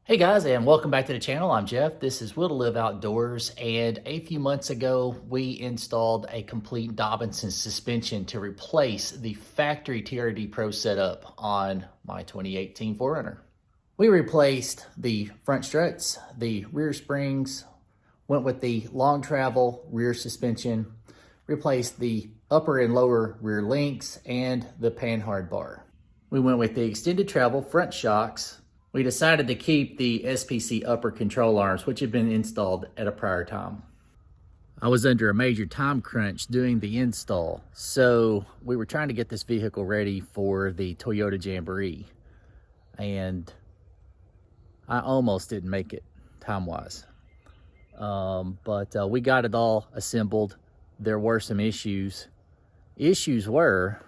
Hey guys, and welcome back to the channel. I'm Jeff. This is Will to Live Outdoors, and a few months ago we installed a complete Dobinsons suspension to replace the factory TRD Pro setup on my 2018 4Runner. We replaced the front struts, the rear springs, went with the long travel rear suspension, replaced the upper and lower rear links, and the panhard bar. We went with the extended travel front shocks. We decided to keep the SPC upper control arms, which had been installed at a prior time. I was under a major time crunch doing the install, so we were trying to get this vehicle ready for the Toyota Jamboree, and I almost didn't make it time-wise. But we got it all assembled. There were some issues. Issues were,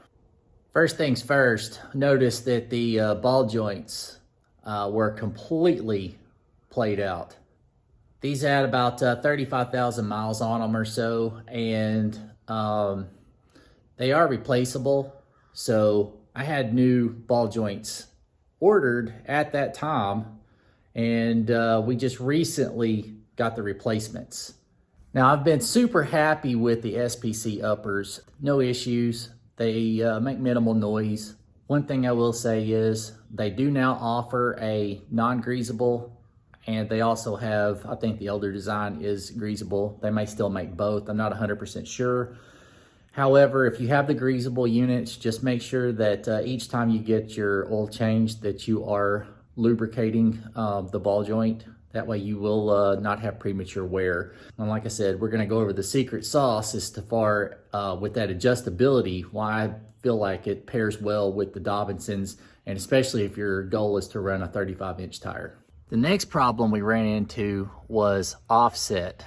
first things first, notice that the ball joints were completely played out. These had about 35,000 miles on them or so, and they are replaceable. So I had new ball joints ordered at that time, and we just recently got the replacements. Now, I've been super happy with the SPC uppers. No issues. They make minimal noise. One thing I will say is they do now offer a non-greasable, and they also have, I think the older design is greasable. They may still make both. I'm not 100% sure. However, if you have the greasable units, just make sure that each time you get your oil changed that you are lubricating the ball joint. That way you will not have premature wear. And like I said, we're gonna go over the secret sauce as to far with that adjustability, why I feel like it pairs well with the Dobinsons, and especially if your goal is to run a 35-inch tire. The next problem we ran into was offset.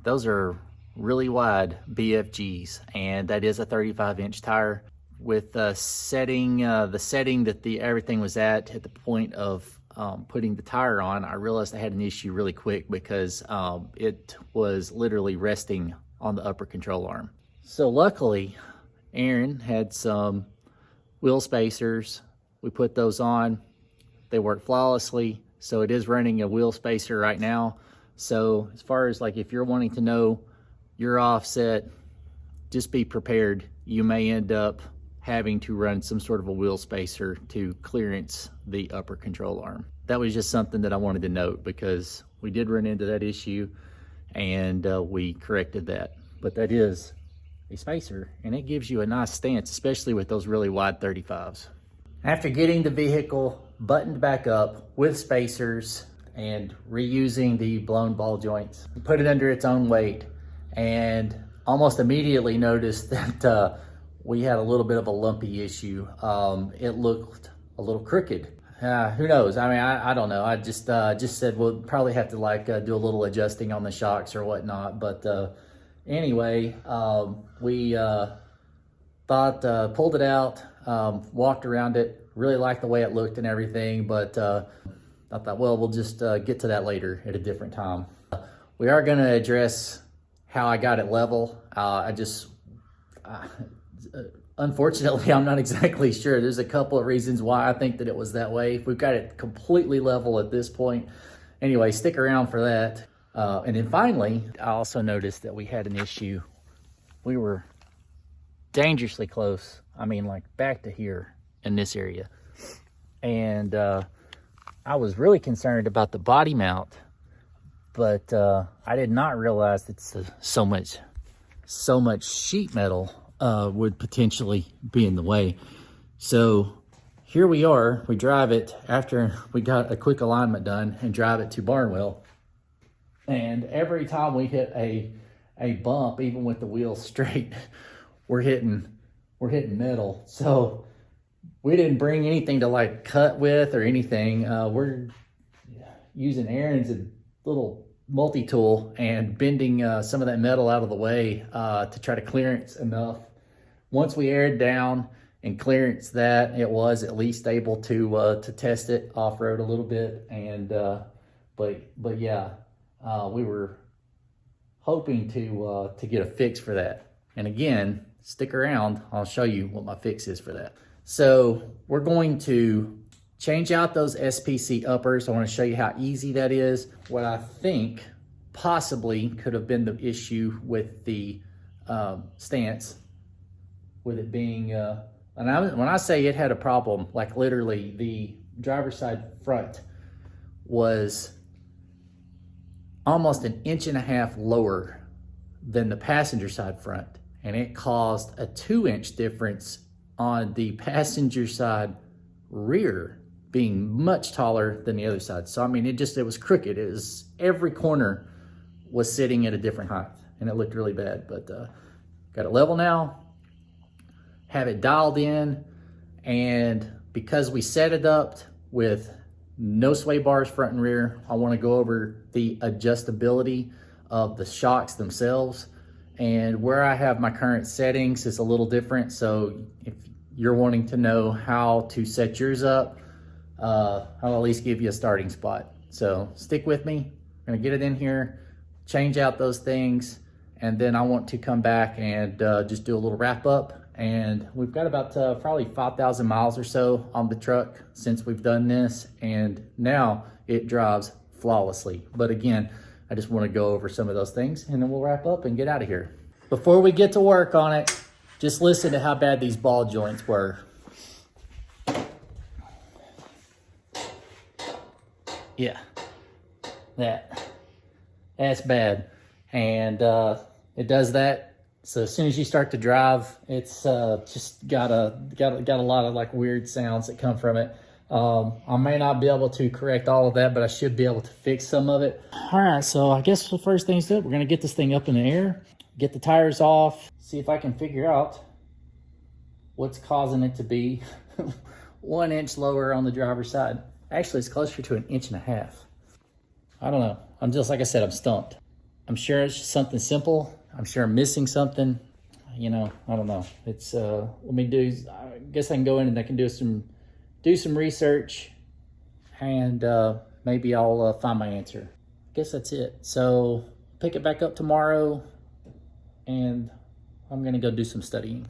Those are really wide BFGs, and that is a 35-inch tire. With the setting that everything was at the point of putting the tire on, I realized I had an issue really quick because it was literally resting on the upper control arm. So luckily, Aaron had some wheel spacers. We put those on. They work flawlessly. So it is running a wheel spacer right now. So as far as like if you're wanting to know your offset, just be prepared. You may end up having to run some sort of a wheel spacer to clearance the upper control arm. That was just something that I wanted to note because we did run into that issue, and we corrected that. But that is a spacer, and it gives you a nice stance, especially with those really wide 35s. After getting the vehicle buttoned back up with spacers and reusing the blown ball joints, put it under its own weight, and almost immediately noticed that we had a little bit of a lumpy issue. It looked a little crooked. Who knows? I mean, I don't know. I just said we'll probably have to like do a little adjusting on the shocks or whatnot. But anyway, we pulled it out, walked around it, really liked the way it looked and everything. But I thought, well, we'll just get to that later at a different time. We are going to address how I got it level. Unfortunately, I'm not exactly sure. There's a couple of reasons why I think that it was that way. We've got it completely level at this point. Anyway, stick around for that. And then finally, I also noticed that we had an issue. We were dangerously close. I mean, like back to here in this area. And I was really concerned about the body mount, but I did not realize that so much sheet metal would potentially be in the way. So here we are, we drive it after we got a quick alignment done and drive it to Barnwell. And every time we hit a bump, even with the wheels straight, we're hitting metal. So we didn't bring anything to like cut with or anything. We're using Aaron's little multi-tool and bending some of that metal out of the way to try to clearance enough. Once we aired down and clearance that, it was at least able to test it off-road a little bit. And but yeah, we were hoping to get a fix for that. And again, stick around, I'll show you what my fix is for that. So we're going to change out those SPC uppers. I want to show you how easy that is. What I think possibly could have been the issue with the stance, with it being, when I say it had a problem, like literally the driver's side front was almost 1.5 inches lower than the passenger side front. And it caused a 2-inch difference on the passenger side rear being much taller than the other side. So I mean, it was crooked. It was, every corner was sitting at a different height, and it looked really bad. But got it level now, have it dialed in, and because we set it up with no sway bars front and rear, I want to go over the adjustability of the shocks themselves. And where I have my current settings is a little different. So if you're wanting to know how to set yours up, I'll at least give you a starting spot. So stick with me. I'm gonna get it in here, change out those things, and then I want to come back and just do a little wrap up. And we've got about probably 5,000 miles or so on the truck since we've done this, and now it drives flawlessly. But again, I just want to go over some of those things, and then we'll wrap up and get out of here. Before we get to work on it, just listen to how bad these ball joints were. Yeah, that's bad. And it does that. So as soon as you start to drive, it's just got a lot of like weird sounds that come from it. I may not be able to correct all of that, but I should be able to fix some of it. All right, so I guess the first thing's good. We're gonna get this thing up in the air, get the tires off, see if I can figure out what's causing it to be 1 inch lower on the driver's side. Actually, it's closer to 1.5 inches. I don't know. I'm just, like I said, I'm stumped. I'm sure it's just something simple. I'm sure I'm missing something. You know, I don't know. It's, I guess I can go in and I can do some research, and maybe I'll find my answer. I guess that's it. So pick it back up tomorrow, and I'm gonna go do some studying.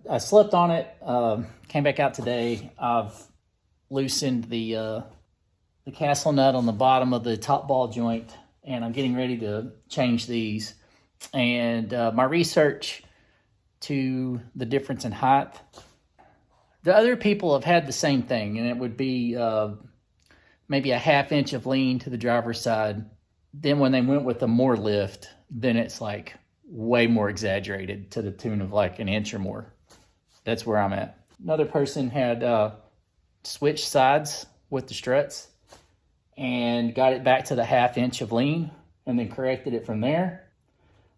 I slept on it, came back out today. I've loosened the castle nut on the bottom of the top ball joint, and I'm getting ready to change these. And my research to the difference in height, the other people have had the same thing, and it would be maybe a 1/2 inch of lean to the driver's side. Then when they went with the more lift, then it's like way more exaggerated to the tune of like 1 inch or more. That's where I'm at. Another person had switched sides with the struts and got it back to the 1/2 inch of lean and then corrected it from there.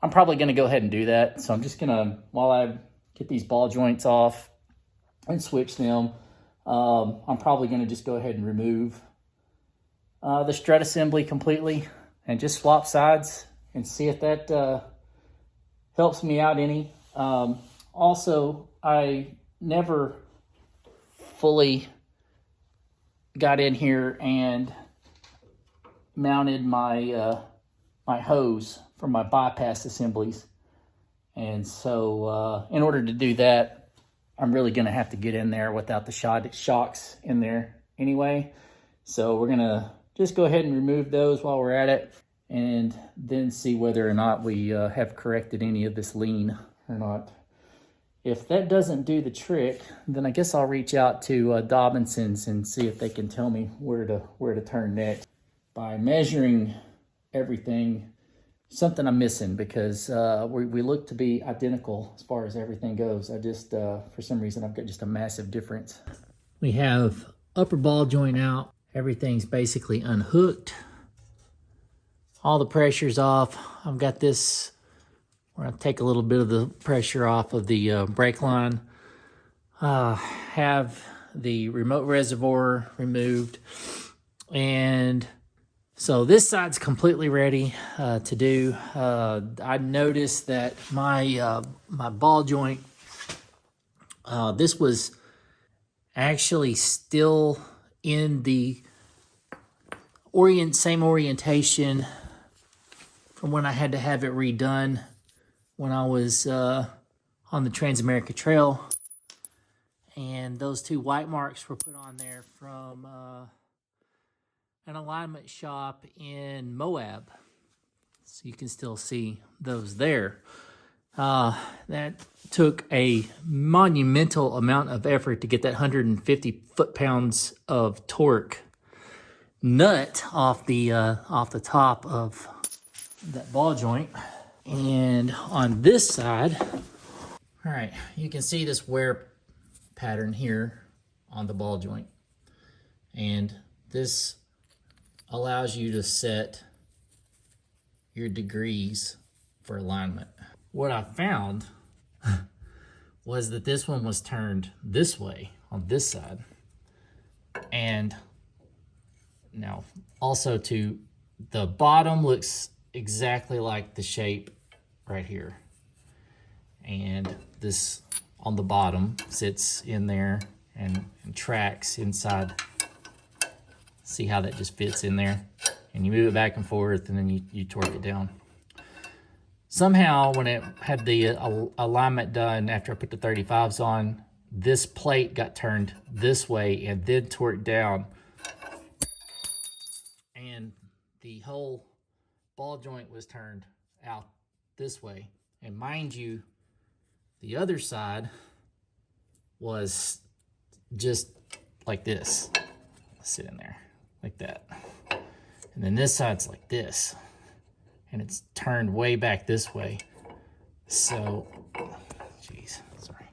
I'm probably gonna go ahead and do that. So I'm just gonna, while I get these ball joints off and switch them, I'm probably gonna just go ahead and remove the strut assembly completely and just swap sides and see if that helps me out any. Also, I never fully got in here and mounted my my hose for my bypass assemblies. And so in order to do that, I'm really gonna have to get in there without the shocks in there anyway. So we're gonna just go ahead and remove those while we're at it, and then see whether or not we have corrected any of this lean or not. If that doesn't do the trick, then I guess I'll reach out to Dobinsons and see if they can tell me where to turn next. By measuring everything, something I'm missing, because we look to be identical as far as everything goes. I just, for some reason, I've got just a massive difference. We have upper ball joint out. Everything's basically unhooked. All the pressure's off. I've got this, we're gonna take a little bit of the pressure off of the brake line. Have the remote reservoir removed. And so this side's completely ready to do. I noticed that my my ball joint, this was actually still in the same orientation from when I had to have it redone when I was on the Transamerica Trail. And those 2 white marks were put on there from an alignment shop in Moab. So you can still see those there. That took a monumental amount of effort to get that 150 foot-pounds of torque nut off the top of that ball joint. And on this side, all right, you can see this wear pattern here on the ball joint. And this allows you to set your degrees for alignment. What I found was that this one was turned this way on this side. And now also to the bottom looks exactly like the shape right here. And this on the bottom sits in there and tracks inside. See how that just fits in there? And you move it back and forth, and then you torque it down. Somehow, when it had the alignment done after I put the 35s on, this plate got turned this way and then torqued down. And the whole ball joint was turned out this way. And mind you, the other side was just like this. Sit in there like that. And then this side's like this. And it's turned way back this way. So, geez, sorry.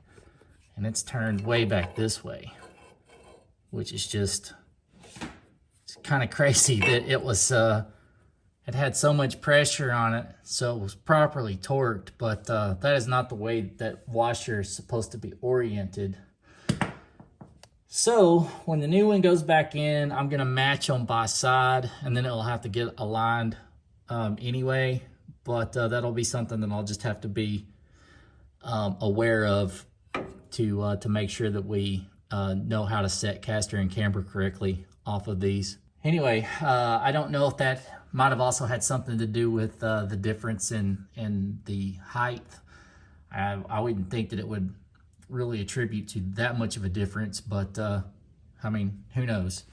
And it's turned way back this way, which is just, it's kind of crazy that it was, it had so much pressure on it, so it was properly torqued, but that is not the way that washer is supposed to be oriented. So when the new one goes back in, I'm gonna match them by side, and then it'll have to get aligned anyway, but that'll be something that I'll just have to be aware of to make sure that we know how to set caster and camber correctly off of these. Anyway, I don't know if that might have also had something to do with the difference in the height. I wouldn't think that it would really attribute to that much of a difference, but I mean, who knows?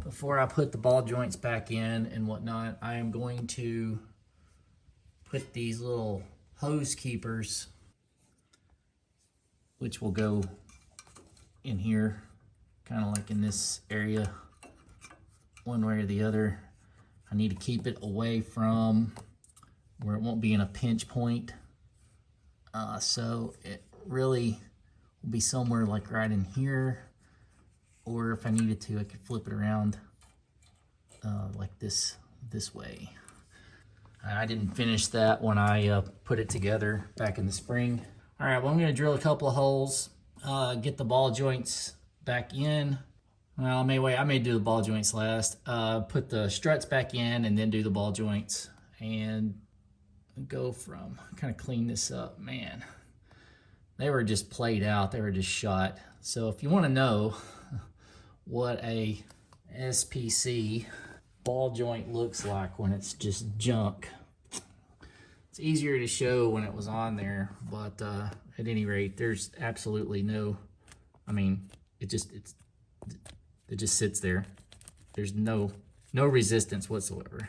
Before I put the ball joints back in and whatnot, I am going to put these little hose keepers, which will go in here, kind of like in this area, one way or the other. I need to keep it away from where it won't be in a pinch point. So it really will be somewhere like right in here, or if I needed to, I could flip it around like this way. I didn't finish that when I put it together back in the spring. All right, well, I'm gonna drill a couple of holes, get the ball joints back in. Well, I may do the ball joints last. Put the struts back in and then do the ball joints and go from, kind of clean this up. Man, they were just played out. They were just shot. So if you want to know what a SPC ball joint looks like when it's just junk, it's easier to show when it was on there, but at any rate, there's absolutely no, I mean, it just sits there. There's no resistance whatsoever.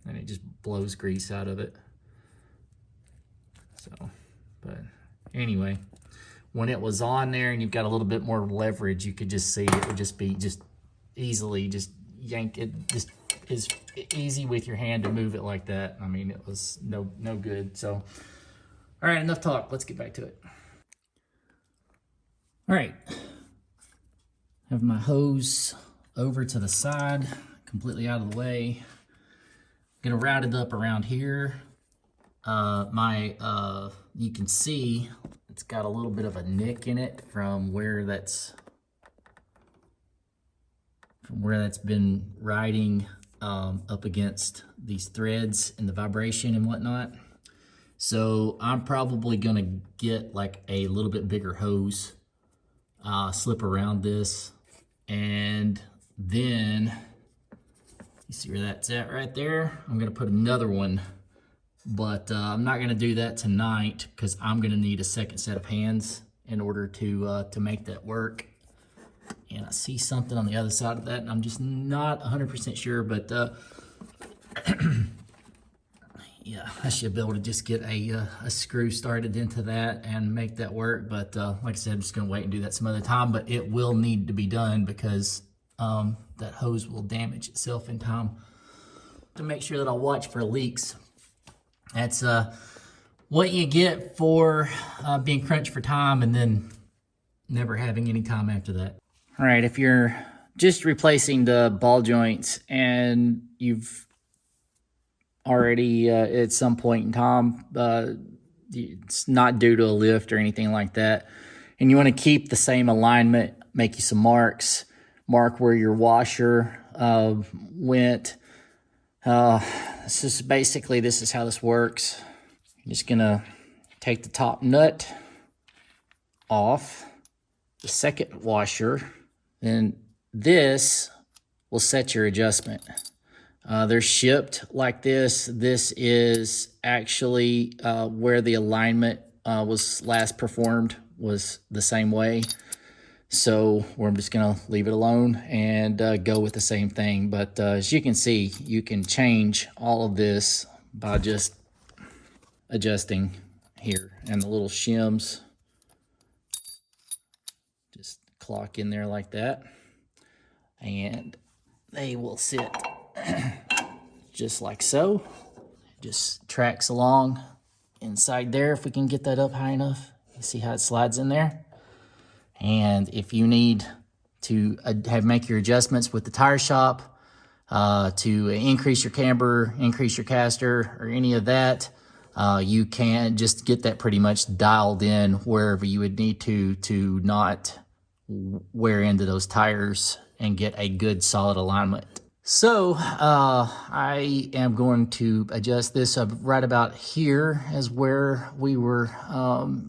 And it just blows grease out of it. So, but anyway, when it was on there and you've got a little bit more leverage, you could just see it would just be easily just yank it. Just is easy with your hand to move it like that. I mean, it was no good. So, all right, enough talk. Let's get back to it. All right, have my hose over to the side, completely out of the way. Gonna route it up around here. You can see it's got a little bit of a nick in it from where that's been riding up against these threads and the vibration and whatnot. So I'm probably gonna get like a little bit bigger hose, slip around this, and then you see where that's at right there. I'm gonna put another one but I'm not gonna do that tonight because I'm gonna need a second set of hands in order to make that work. And I see something on the other side of that, and I'm just not 100% sure, but yeah, I should be able to just get a screw started into that and make that work. But like I said, I'm just gonna wait and do that some other time, but it will need to be done because that hose will damage itself in time. To make sure that I watch for leaks. That's what you get for being crunched for time and then never having any time after that. All right, if you're just replacing the ball joints and you've already at some point in time, it's not due to a lift or anything like that, and you want to keep the same alignment, make you some marks, mark where your washer went. This is how this works. I'm just gonna take the top nut off the second washer, and this will set your adjustment. They're shipped like this. This is actually where the alignment was last performed, was the same way. So we're just gonna leave it alone and go with the same thing. But as you can see, you can change all of this by just adjusting here. And the little shims just clock in there like that. And they will sit just like so. Just tracks along inside there if we can get that up high enough. You see how it slides in there? And if you need to make your adjustments with the tire shop to increase your camber, increase your caster, or any of that, you can just get that pretty much dialed in wherever you would need to not wear into those tires and get a good solid alignment. So I am going to adjust this right about here as where we were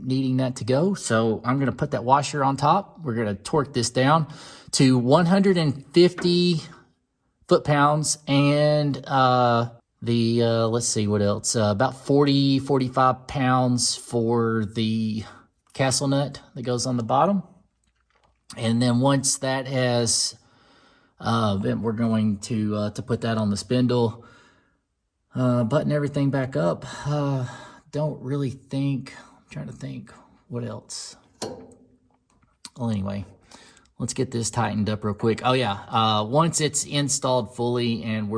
needing that to go. So I'm going to put that washer on top. We're going to torque this down to 150 foot-pounds and let's see what else, about 45 pounds for the castle nut that goes on the bottom. And then once that has then we're going to put that on the spindle, button everything back up. Don't really think, I'm trying to think what else. Well, anyway, let's get this tightened up real quick. Oh yeah, once it's installed fully, and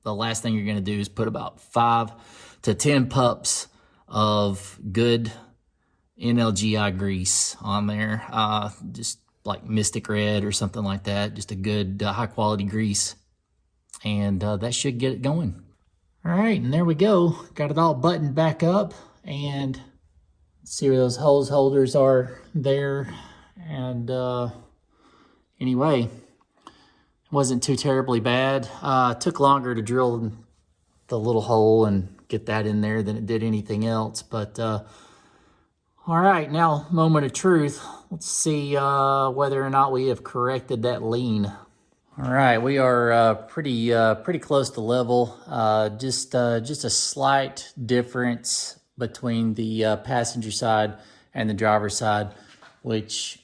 the last thing you're gonna do is put about 5 to 10 pups of good NLGI grease on there. Just like Mystic Red or something like that, just a good high quality grease, and that should get it going. All right, and there we go. Got it all buttoned back up, and see where those hose holders are there. And anyway, it wasn't too terribly bad. Took longer to drill the little hole and get that in there than it did anything else, but all right, now moment of truth. Let's see whether or not we have corrected that lean. All right, we are pretty close to level. Just a slight difference between the passenger side and the driver's side, which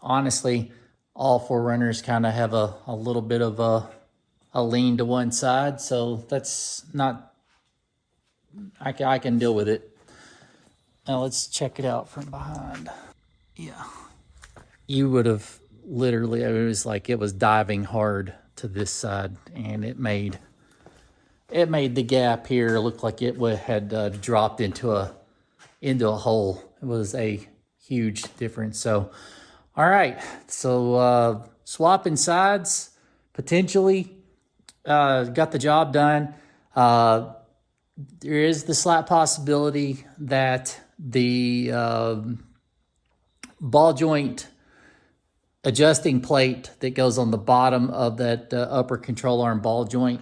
honestly, all 4Runners kind of have a little bit of a lean to one side, so that's not, I can deal with it. Now let's check it out from behind. Yeah, you would have literally, it was like it was diving hard to this side, and it made the gap here look like it had dropped into a hole. It was a huge difference. So, all right, so swapping sides potentially got the job done. There is the slight possibility that the ball joint adjusting plate that goes on the bottom of that upper control arm ball joint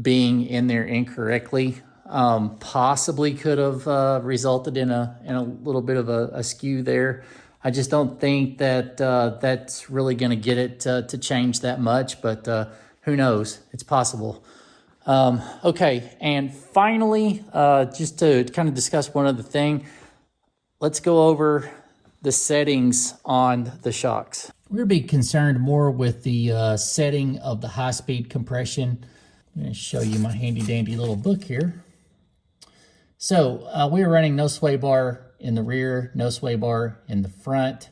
being in there incorrectly possibly could have resulted in a little bit of a skew there. I just don't think that that's really going to get it to change that much, but who knows? It's possible. Okay, and finally, just to kind of discuss one other thing, let's go over the settings on the shocks. We're going to be concerned more with the setting of the high-speed compression. I'm going to show you my handy-dandy little book here. So we are running no sway bar in the rear, no sway bar in the front.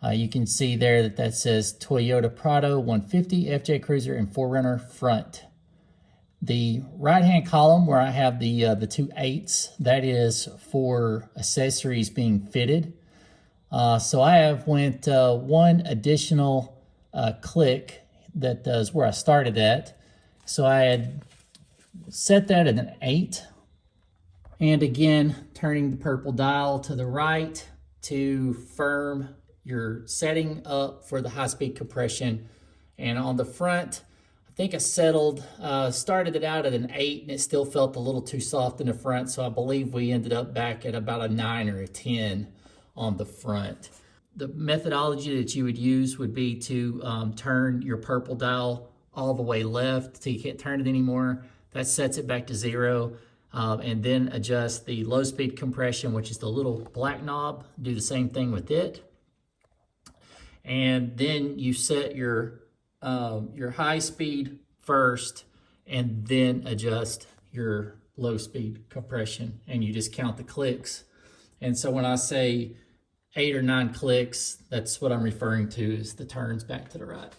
You can see there that says Toyota Prado 150, FJ Cruiser, and 4Runner front. The right-hand column where I have the two 8s, that is for accessories being fitted. So I have went one additional click that is where I started at. So I had set that at an 8. And again, turning the purple dial to the right to firm your setting up for the high-speed compression. And on the front, I think I started it out at an 8, and it still felt a little too soft in the front, so I believe we ended up back at about a 9 or a 10 on the front. The methodology that you would use would be to turn your purple dial all the way left till you can't turn it anymore. That sets it back to 0. And then adjust the low speed compression, which is the little black knob. Do the same thing with it. And then you set your high speed first, and then adjust your low speed compression, and you just count the clicks. And so when I say 8 or 9 clicks, that's what I'm referring to is the turns back to the right.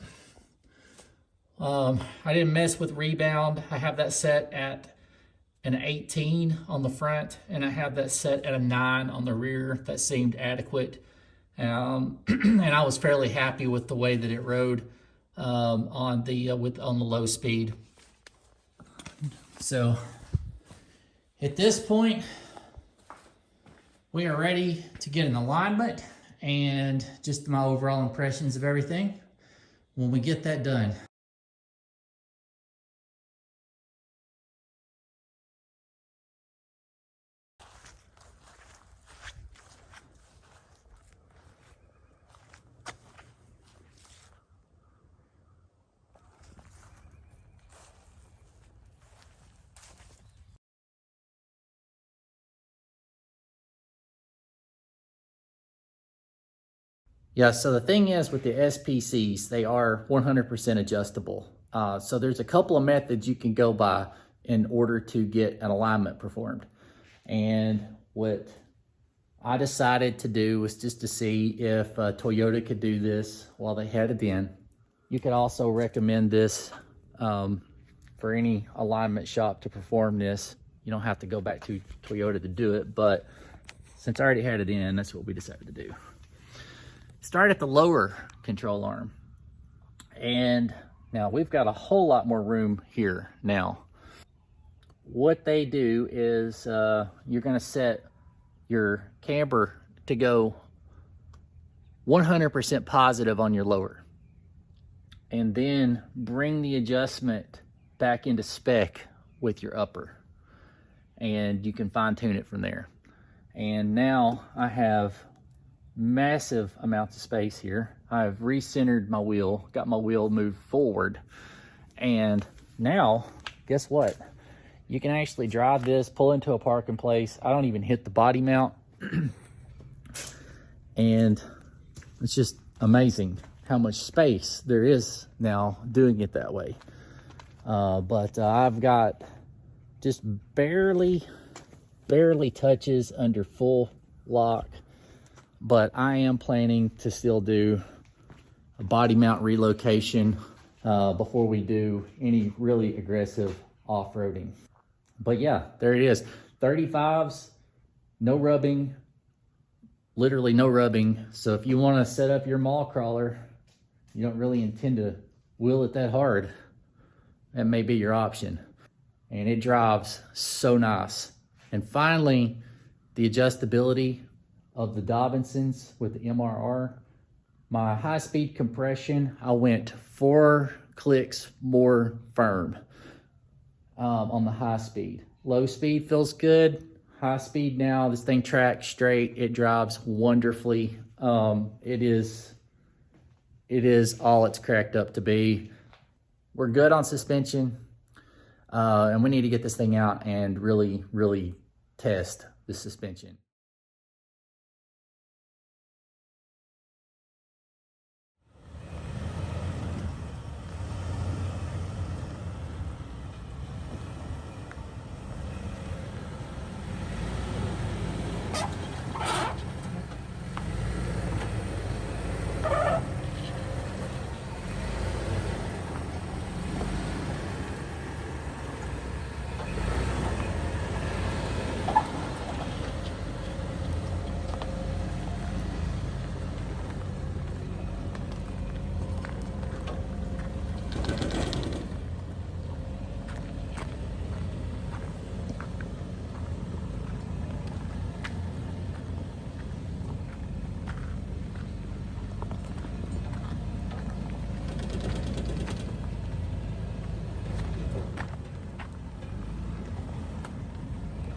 I didn't mess with rebound. I have that set at an 18 on the front, and I have that set at a 9 on the rear. That seemed adequate. And I was fairly happy with the way that it rode on the low speed. So at this point, we are ready to get an alignment and just my overall impressions of everything when we get that done. Yeah, so the thing is with the SPCs, they are 100% adjustable. So there's a couple of methods you can go by in order to get an alignment performed. And what I decided to do was just to see if Toyota could do this while they had it in. You could also recommend this for any alignment shop to perform this. You don't have to go back to Toyota to do it, but since I already had it in, that's what we decided to do. Start at the lower control arm. And now we've got a whole lot more room here now. What they do is you're gonna set your camber to go 100% positive on your lower. And then bring the adjustment back into spec with your upper. And you can fine tune it from there. And now I have massive amounts of space here. I've recentered my wheel, got my wheel moved forward, and now guess what? You can actually drive this, pull into a parking place. I don't even hit the body mount. And it's just amazing how much space there is now doing it that way. But I've got just barely touches under full lock. But I am planning to still do a body mount relocation before we do any really aggressive off-roading. But yeah, there it is. 35s, no rubbing, literally no rubbing. So if you want to set up your mall crawler, you don't really intend to wheel it that hard, that may be your option. And it drives so nice. And finally, the adjustability of the Dobinsons with the MRR. My high-speed compression, I went 4 clicks more firm on the high speed. Low speed feels good. High speed now, this thing tracks straight. It drives wonderfully. It is all it's cracked up to be. We're good on suspension. and we need to get this thing out and really test the suspension.